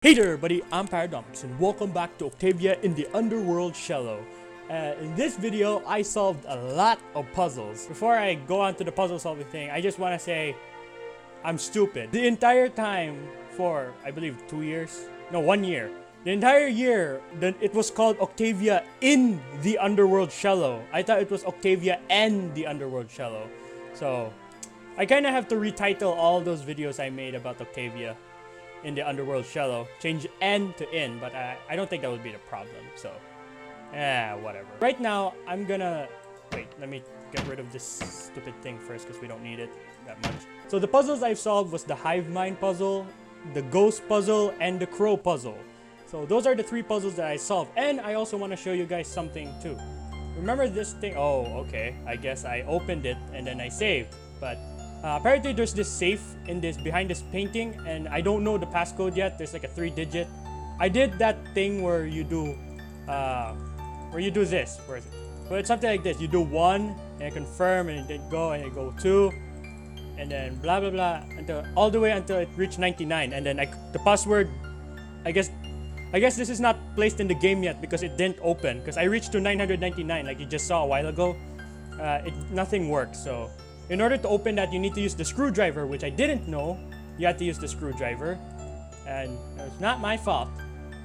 Hey there everybody, I'm Paradox and welcome back to Octavia in the Underworld Cello. In this video, I solved a lot of puzzles. Before I go on to the puzzle solving thing, I just want to say I'm stupid. The entire time for, I believe, 2 years? No, 1 year. The entire year, it was called Octavia in the Underworld Cello. I thought it was Octavia and the Underworld Cello. So, I kind of have to retitle all those videos I made about Octavia in the Underworld Cello, change N to in, but I don't think that would be the problem, so whatever. Right now, I'm gonna wait, let me get rid of this stupid thing first because we don't need it that much. So the puzzles I've solved was the hive mind puzzle, the ghost puzzle, and the crow puzzle. So those are the 3 puzzles that I solved, and I also want to show you guys something too. Remember this thing? Oh, okay, I guess I opened it and then I saved, but apparently there's this safe in this behind this painting, and I don't know the passcode yet. There's like a 3-digit. I did that thing where you do this. Where is it? Well, it's something like this. You do 1 and confirm, and then go and you go 2, and then blah blah blah until all the way until it reached 99, and then the password. I guess this is not placed in the game yet because it didn't open. Because I reached to 999, like you just saw a while ago. Nothing works. So in order to open that, you need to use the screwdriver, which I didn't know. You had to use the screwdriver, and it's not my fault.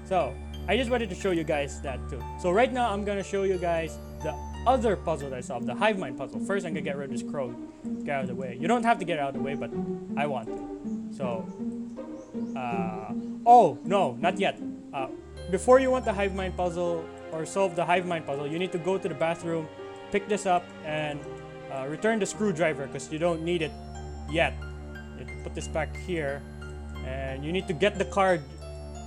So I just wanted to show you guys that too. So right now, I'm gonna show you guys the other puzzle that I solved, the hive mind puzzle. First, I'm gonna get rid of this crow, get out of the way. You don't have to get out of the way, but I want to. So, oh no, not yet. Before you want the hive mind puzzle or solve the hive mind puzzle, you need to go to the bathroom, pick this up, and return the screwdriver because you don't need it yet. You have to put this back here, and you need to get the card.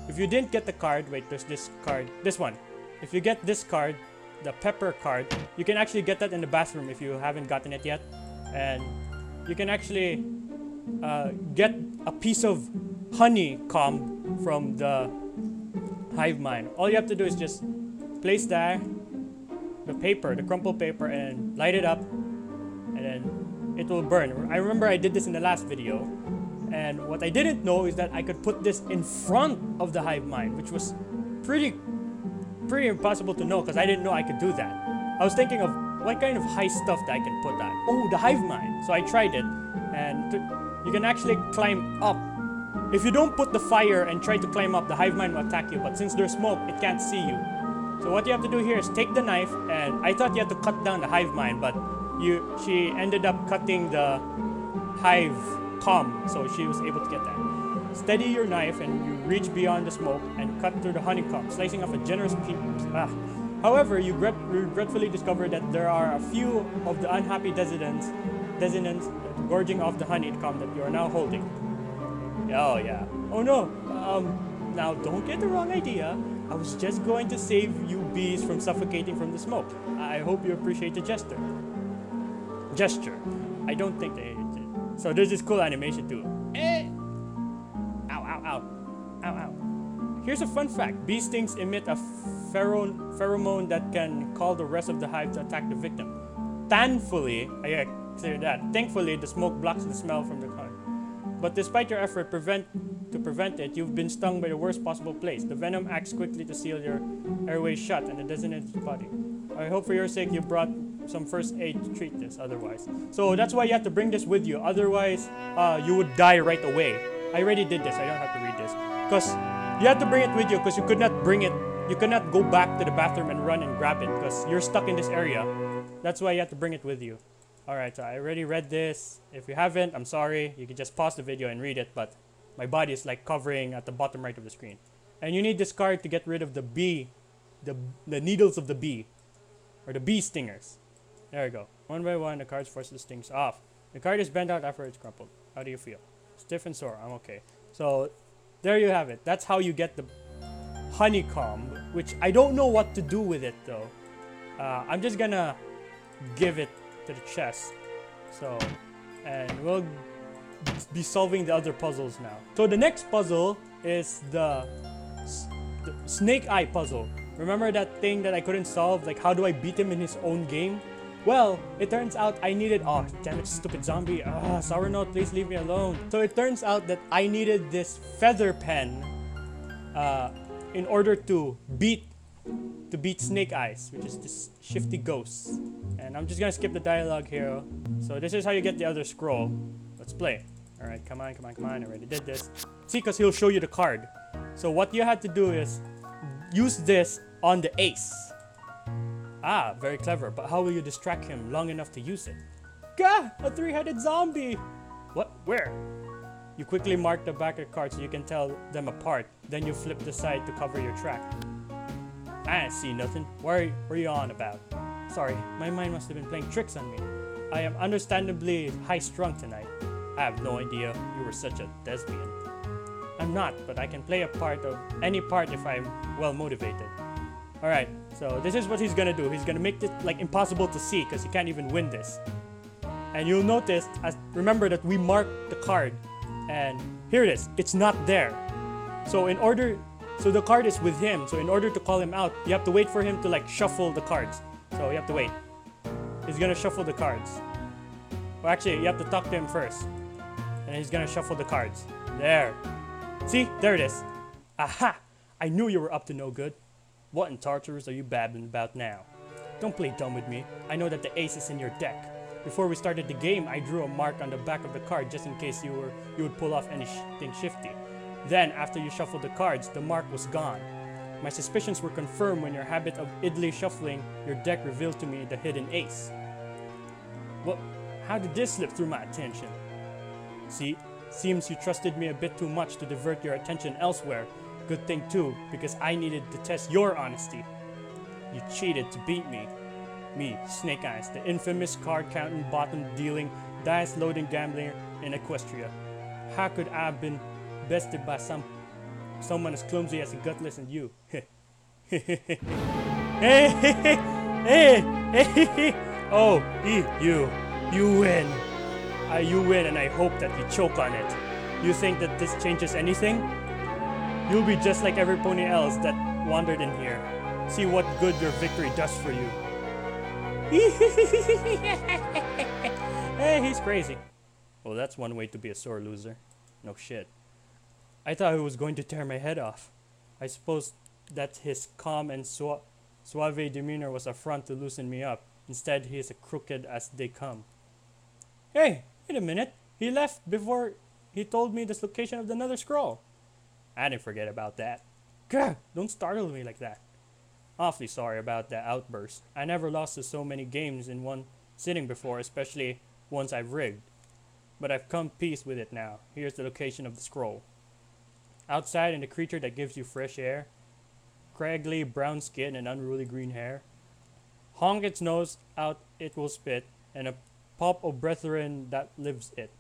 If you didn't get the card, wait, there's this card, this one. If you get this card, the pepper card, you can actually get that in the bathroom if you haven't gotten it yet, and you can actually get a piece of honeycomb from the hive mind. All you have to do is just place there the paper, the crumpled paper, and light it up, and then it will burn. I remember I did this in the last video, and what I didn't know is that I could put this in front of the hive mind, which was pretty impossible to know because I didn't know I could do that. I was thinking of what kind of high stuff that I can put that. Oh, the hive mind. So I tried it, and you can actually climb up. If you don't put the fire and try to climb up, the hive mind will attack you, but since there's smoke, it can't see you. So what you have to do here is take the knife, and I thought you had to cut down the hive mind, but she ended up cutting the hive comb, so she was able to get that. Steady your knife and you reach beyond the smoke and cut through the honeycomb, slicing off a generous piece. However, you regretfully discover that there are a few of the unhappy descendants gorging off the honeycomb that you are now holding. Oh yeah. Oh no. Now don't get the wrong idea. I was just going to save you bees from suffocating from the smoke. I hope you appreciate the gesture. I don't think they did. So there's this cool animation too. Ow, ow, ow. Ow, ow. Here's a fun fact. Bee stings emit a pheromone that can call the rest of the hive to attack the victim. Thankfully, thankfully the smoke blocks the smell from the hive. But despite your effort to prevent it, you've been stung by the worst possible place. The venom acts quickly to seal your airways shut and it doesn't enter the body. I hope for your sake you brought some first aid to treat this otherwise. So that's why you have to bring this with you. Otherwise, you would die right away. I already did this. I don't have to read this. Because you have to bring it with you because you could not bring it. You cannot go back to the bathroom and run and grab it because you're stuck in this area. That's why you have to bring it with you. Alright, so I already read this. If you haven't, I'm sorry. You can just pause the video and read it, but my body is like covering at the bottom right of the screen. And you need this card to get rid of the bee, the needles of the bee, or the bee stingers. There we go. One by one, the cards force the stings off. The card is bent out after it's crumpled. How do you feel? Stiff and sore. I'm okay. So, there you have it. That's how you get the honeycomb, which I don't know what to do with it though. I'm just gonna give it to the chest. So, and we'll be solving the other puzzles now. So the next puzzle is the snake eye puzzle. Remember that thing that I couldn't solve? Like, how do I beat him in his own game? Well, it turns out I needed... Oh, damn it, stupid zombie. Sour Note, please leave me alone. So it turns out that I needed this feather pen in order to beat Snake Eyes, which is this shifty ghost. And I'm just gonna skip the dialogue here. So this is how you get the other scroll. Let's play. All right, come on. I already did this. See, because he'll show you the card. So what you had to do is use this on the ace. Ah, very clever. But how will you distract him long enough to use it? Gah! A three-headed zombie! What? Where? You quickly mark the back of the card so you can tell them apart. Then you flip the side to cover your track. I see nothing. What are you on about? Sorry, my mind must have been playing tricks on me. I am understandably high-strung tonight. I have no idea you were such a thespian. I'm not, but I can play a part of any part if I'm well motivated. Alright, so this is what he's gonna do. He's gonna make it like impossible to see because he can't even win this. And you'll notice, remember that we marked the card, and here it is. It's not there. So the card is with him. So in order to call him out, you have to wait for him to like shuffle the cards. So you have to wait. He's gonna shuffle the cards. Well, actually, you have to talk to him first, and he's gonna shuffle the cards. There. See, there it is. Aha! I knew you were up to no good. What in Tartarus are you babbling about now? Don't play dumb with me. I know that the ace is in your deck. Before we started the game, I drew a mark on the back of the card just in case you would pull off anything shifty. Then, after you shuffled the cards, the mark was gone. My suspicions were confirmed when your habit of idly shuffling your deck revealed to me the hidden ace. Well, how did this slip through my attention? See, seems you trusted me a bit too much to divert your attention elsewhere. Good thing too, because I needed to test your honesty. You cheated to beat me. Me, Snake Eyes, the infamous card-counting, bottom-dealing, dice-loading gambler in Equestria. How could I have been bested by someone as clumsy as a gutless and you? Oh, you win. You win, and I hope that you choke on it. You think that this changes anything? You'll be just like every pony else that wandered in here. See what good your victory does for you. Hey, he's crazy. Well, that's one way to be a sore loser. No shit. I thought he was going to tear my head off. I suppose that his calm and suave demeanor was a front to loosen me up. Instead, he is as crooked as they come. Hey, wait a minute. He left before he told me the location of the nether scroll. I didn't forget about that. Gah, don't startle me like that. Awfully sorry about that outburst. I never lost to so many games in one sitting before, especially ones I've rigged. But I've come to peace with it now. Here's the location of the scroll. Outside in the creature that gives you fresh air, scraggly brown skin and unruly green hair. Honk its nose out, it will spit, and a pop of brethren that lives it.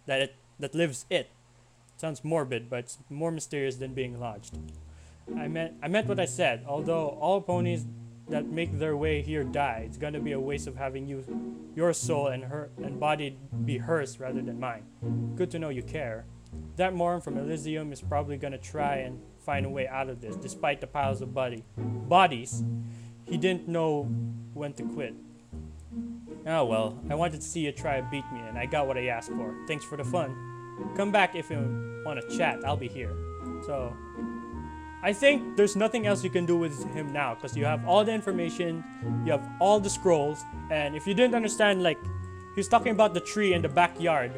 That lives it. Sounds morbid, but it's more mysterious than being lodged. I meant what I said. Although all ponies that make their way here die, it's gonna be a waste of having your soul and body be hers rather than mine. Good to know you care. That moron from Elysium is probably gonna try and find a way out of this, despite the piles of bodies. He didn't know when to quit. Oh well, I wanted to see you try to beat me, and I got what I asked for. Thanks for the fun. Come back if you want to chat. I'll be here. So, I think there's nothing else you can do with him now, because you have all the information, you have all the scrolls, and if you didn't understand, like, he's talking about the tree in the backyard,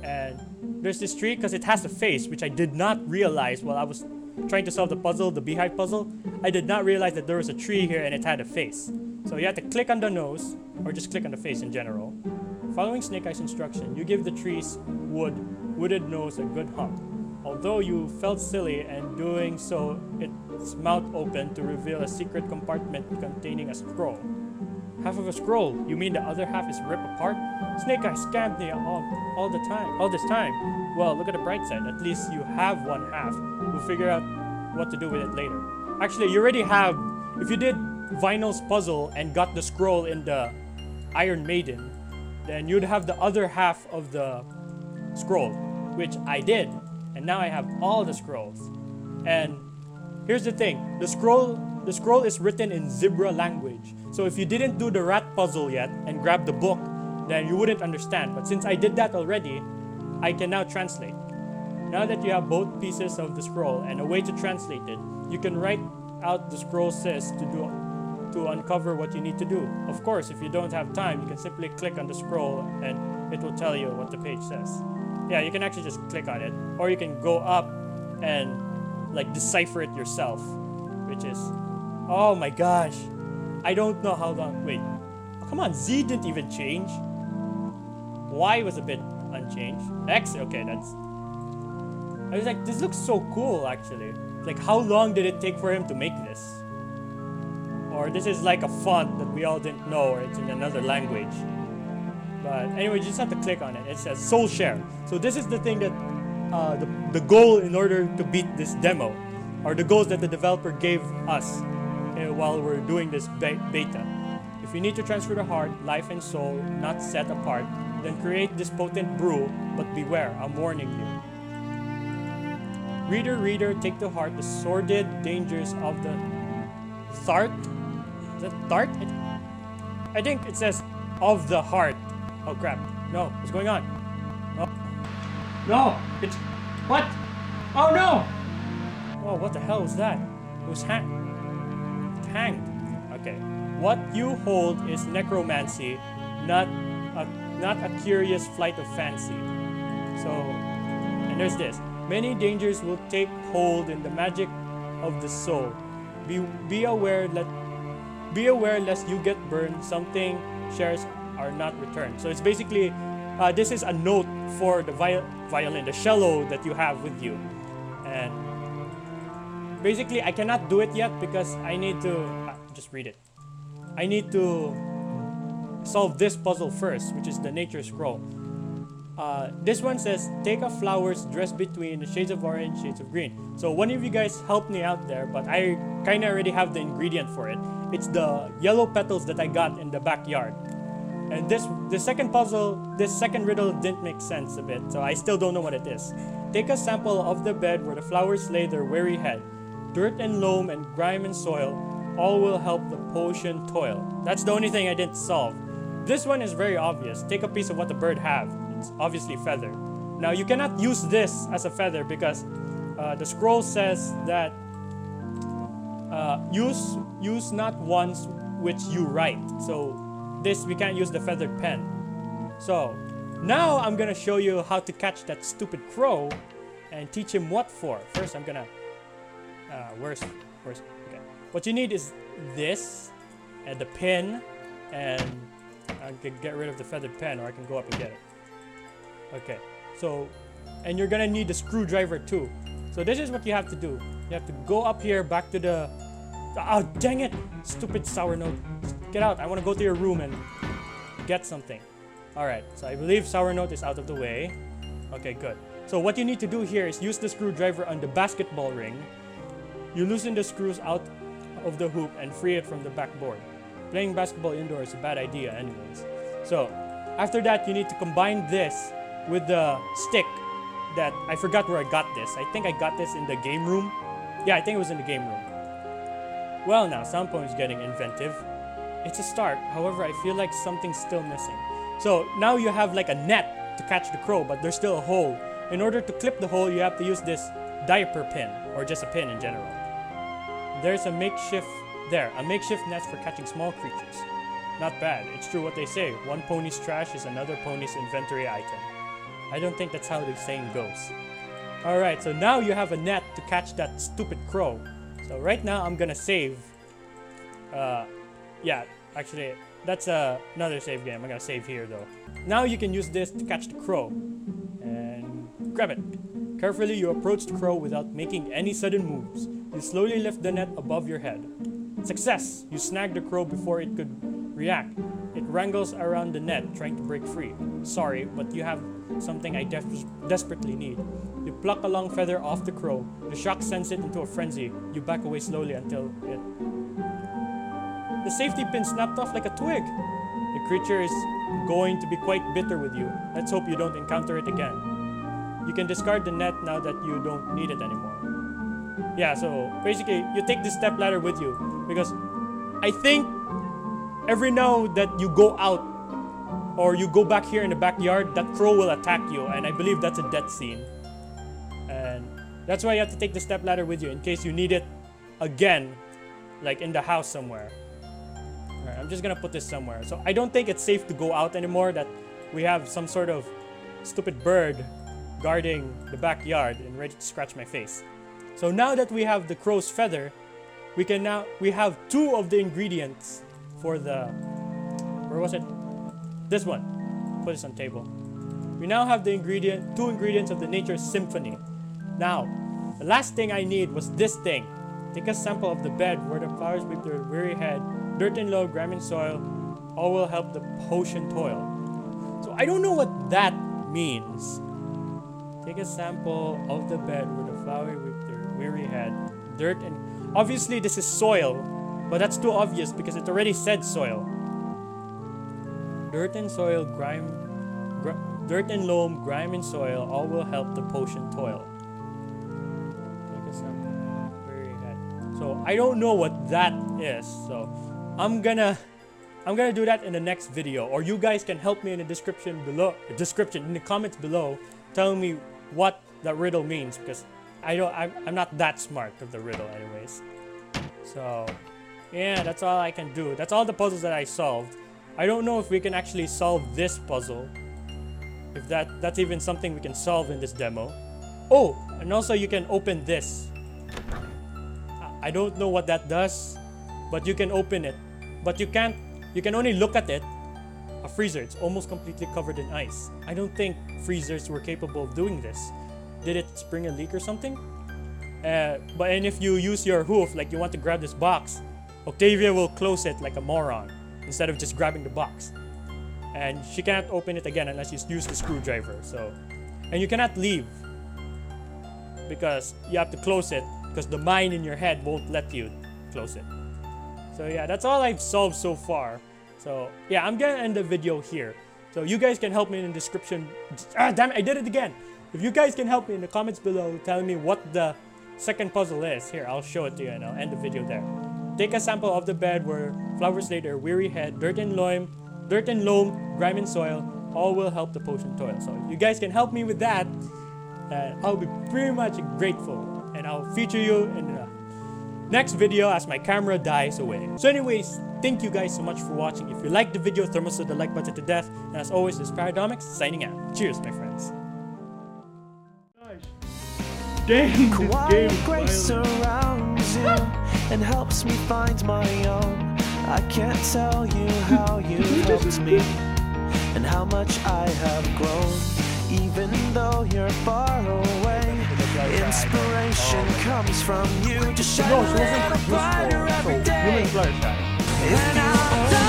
and there's this tree because it has a face, which I did not realize while I was trying to solve the puzzle, the beehive puzzle. I did not realize that there was a tree here and it had a face. So you have to click on the nose, or just click on the face in general. Following Snake Eye's instruction, you give the tree's wooded nose a good hump. Although you felt silly and doing so, its mouth opened to reveal a secret compartment containing a scroll. Half of a scroll? You mean the other half is ripped apart? Snake Eye scammed me all this time. Well, look at the bright side. At least you have one half. We'll figure out what to do with it later. Actually, you already have. If you did Vinyl's puzzle and got the scroll in the Iron Maiden, then you'd have the other half of the scroll, which I did. And now I have all the scrolls. And here's the thing. The scroll is written in Zebra language. So if you didn't do the rat puzzle yet and grab the book, then you wouldn't understand. But since I did that already, I can now translate. Now that you have both pieces of the scroll and a way to translate it, you can write out the scroll says to uncover what you need to do. Of course, if you don't have time, you can simply click on the scroll and it will tell you what the page says. Yeah, you can actually just click on it, or you can go up and like decipher it yourself, which is, oh my gosh, I don't know how long. Wait, come on, Z didn't even change. Y was a bit unchanged. X, okay, that's. I was like, this looks so cool actually. Like, how long did it take for him to make this? Or this is like a font that we all didn't know, or it's in another language. But anyway, you just have to click on it. It says Soul Share. So this is the thing that the goal in order to beat this demo, or the goals that the developer gave us while we're doing this beta. If you need to transfer the heart, life, and soul not set apart, then create this potent brew, but beware, I'm warning you. Reader, take to heart the sordid dangers of the thart. Is that thart? I think it says of the heart. Oh crap. No, what's going on? No, it's, what? Oh no! Oh, what the hell was that? It was hanged. Okay. What you hold is necromancy, not a curious flight of fancy. So, and there's this. Many dangers will take hold in the magic of the soul. Be aware lest you get burned. Something shares are not returned. So it's basically, this is a note for the violin, the cello that you have with you. And basically, I cannot do it yet because I need to, just read it. I need to solve this puzzle first, which is the nature scroll. This one says, take a flowers dressed between the shades of orange, shades of green. So one of you guys helped me out there, but I kind of already have the ingredient for it. It's the yellow petals that I got in the backyard. And the second puzzle, this second riddle didn't make sense a bit, so I still don't know what it is. Take a sample of the bed where the flowers lay their weary head. Dirt and loam and grime and soil, all will help the potion toil. That's the only thing I didn't solve. This one is very obvious. Take a piece of what the bird have. It's obviously feather. Now you cannot use this as a feather because the scroll says that use not ones which you write. So this, we can't use the feathered pen. So now I'm gonna show you how to catch that stupid crow and teach him what for. First I'm gonna where's okay. What you need is this and the pin, and I can get rid of the feathered pen, or I can go up and get it. Okay, so, and you're gonna need the screwdriver too. So this is what you have to do. You have to go up here, back to the, oh dang it, stupid sour note. Get out, I wanna go to your room and get something. Alright, so I believe sour note is out of the way. Okay, good. So what you need to do here is use the screwdriver on the basketball ring. You loosen the screws out of the hoop and free it from the backboard. Playing basketball indoors is a bad idea anyways. So, after that, you need to combine this with the stick that, I forgot where I got this. I think I got this in the game room. Yeah, I think it was in the game room. Well now, Sampo is getting inventive. It's a start, however, I feel like something's still missing. So, now you have like a net to catch the crow, but there's still a hole. In order to clip the hole, you have to use this diaper pin, or just a pin in general. There's a makeshift nest for catching small creatures. Not bad. It's true what they say. One pony's trash is another pony's inventory item. I don't think that's how the saying goes. Alright, so now you have a net to catch that stupid crow. So right now I'm gonna save. Yeah, actually, that's another save game. I'm gonna save here though. Now you can use this to catch the crow. And grab it. Carefully you approach the crow without making any sudden moves. You slowly lift the net above your head. Success! You snag the crow before it could react. It wrangles around the net, trying to break free. Sorry, but you have something I desperately need. You pluck a long feather off the crow. The shock sends it into a frenzy. You back away slowly until it... The safety pin snapped off like a twig. The creature is going to be quite bitter with you. Let's hope you don't encounter it again. You can discard the net now that you don't need it anymore. Yeah, so basically, you take this stepladder with you because I think every now that you go out or you go back here in the backyard, that crow will attack you, and I believe that's a death scene. That's why you have to take the stepladder with you in case you need it again, like in the house somewhere. Alright, I'm just gonna put this somewhere. So I don't think it's safe to go out anymore, that we have some sort of stupid bird guarding the backyard and ready to scratch my face. So now that we have the crow's feather, we have 2 of the ingredients for the, where was it? This one. Put this on table. We now have the 2 ingredients of the Nature's Symphony. Now, the last thing I need was this thing. Take a sample of the bed where the flowers weep their weary head, dirt and low, grime and soil, all will help the potion toil. So I don't know what that means. Take a sample of the bed where the flowers weep their weary head, dirt and... Obviously this is soil, but that's too obvious because it already said soil. Dirt and soil, dirt and loam, grime and soil, all will help the potion toil. So I don't know what that is. So I'm gonna do that in the next video, or you guys can help me in the description in the comments below, telling me what that riddle means, because I'm not that smart of the riddle anyways. So yeah, that's all I can do. That's all the puzzles that I solved. I don't know if we can actually solve this puzzle, if that's even something we can solve in this demo. Oh, and also you can open this. I don't know what that does, but you can open it. But you can only look at it. A freezer, it's almost completely covered in ice. I don't think freezers were capable of doing this. Did it spring a leak or something? And if you use your hoof, like you want to grab this box, Octavia will close it like a moron instead of just grabbing the box. And she can't open it again unless you use the screwdriver. So, and you cannot leave because you have to close it, because the mind in your head won't let you close it. So yeah, that's all I've solved so far. So yeah, I'm gonna end the video here. So you guys can help me in the description. Damn it, I did it again. If you guys can help me in the comments below telling me what the second puzzle is, here, I'll show it to you and I'll end the video there. Take a sample of the bed where flowers lay their weary head, dirt and loam, grime and soil, all will help the potion toil. So you guys can help me with that, I'll be pretty much grateful. And I'll feature you in the next video as my camera dies away. So anyways, thank you guys so much for watching. If you liked the video, thermostat the like button to death. And as always, this is Paradomics signing out. Cheers, my friends. Gosh. Dang, this game grace surrounds you and helps me find my own. I can't tell you how you helped me and how much I have grown. Even though you're far away, inspiration comes from you to shine a little brighter every day. And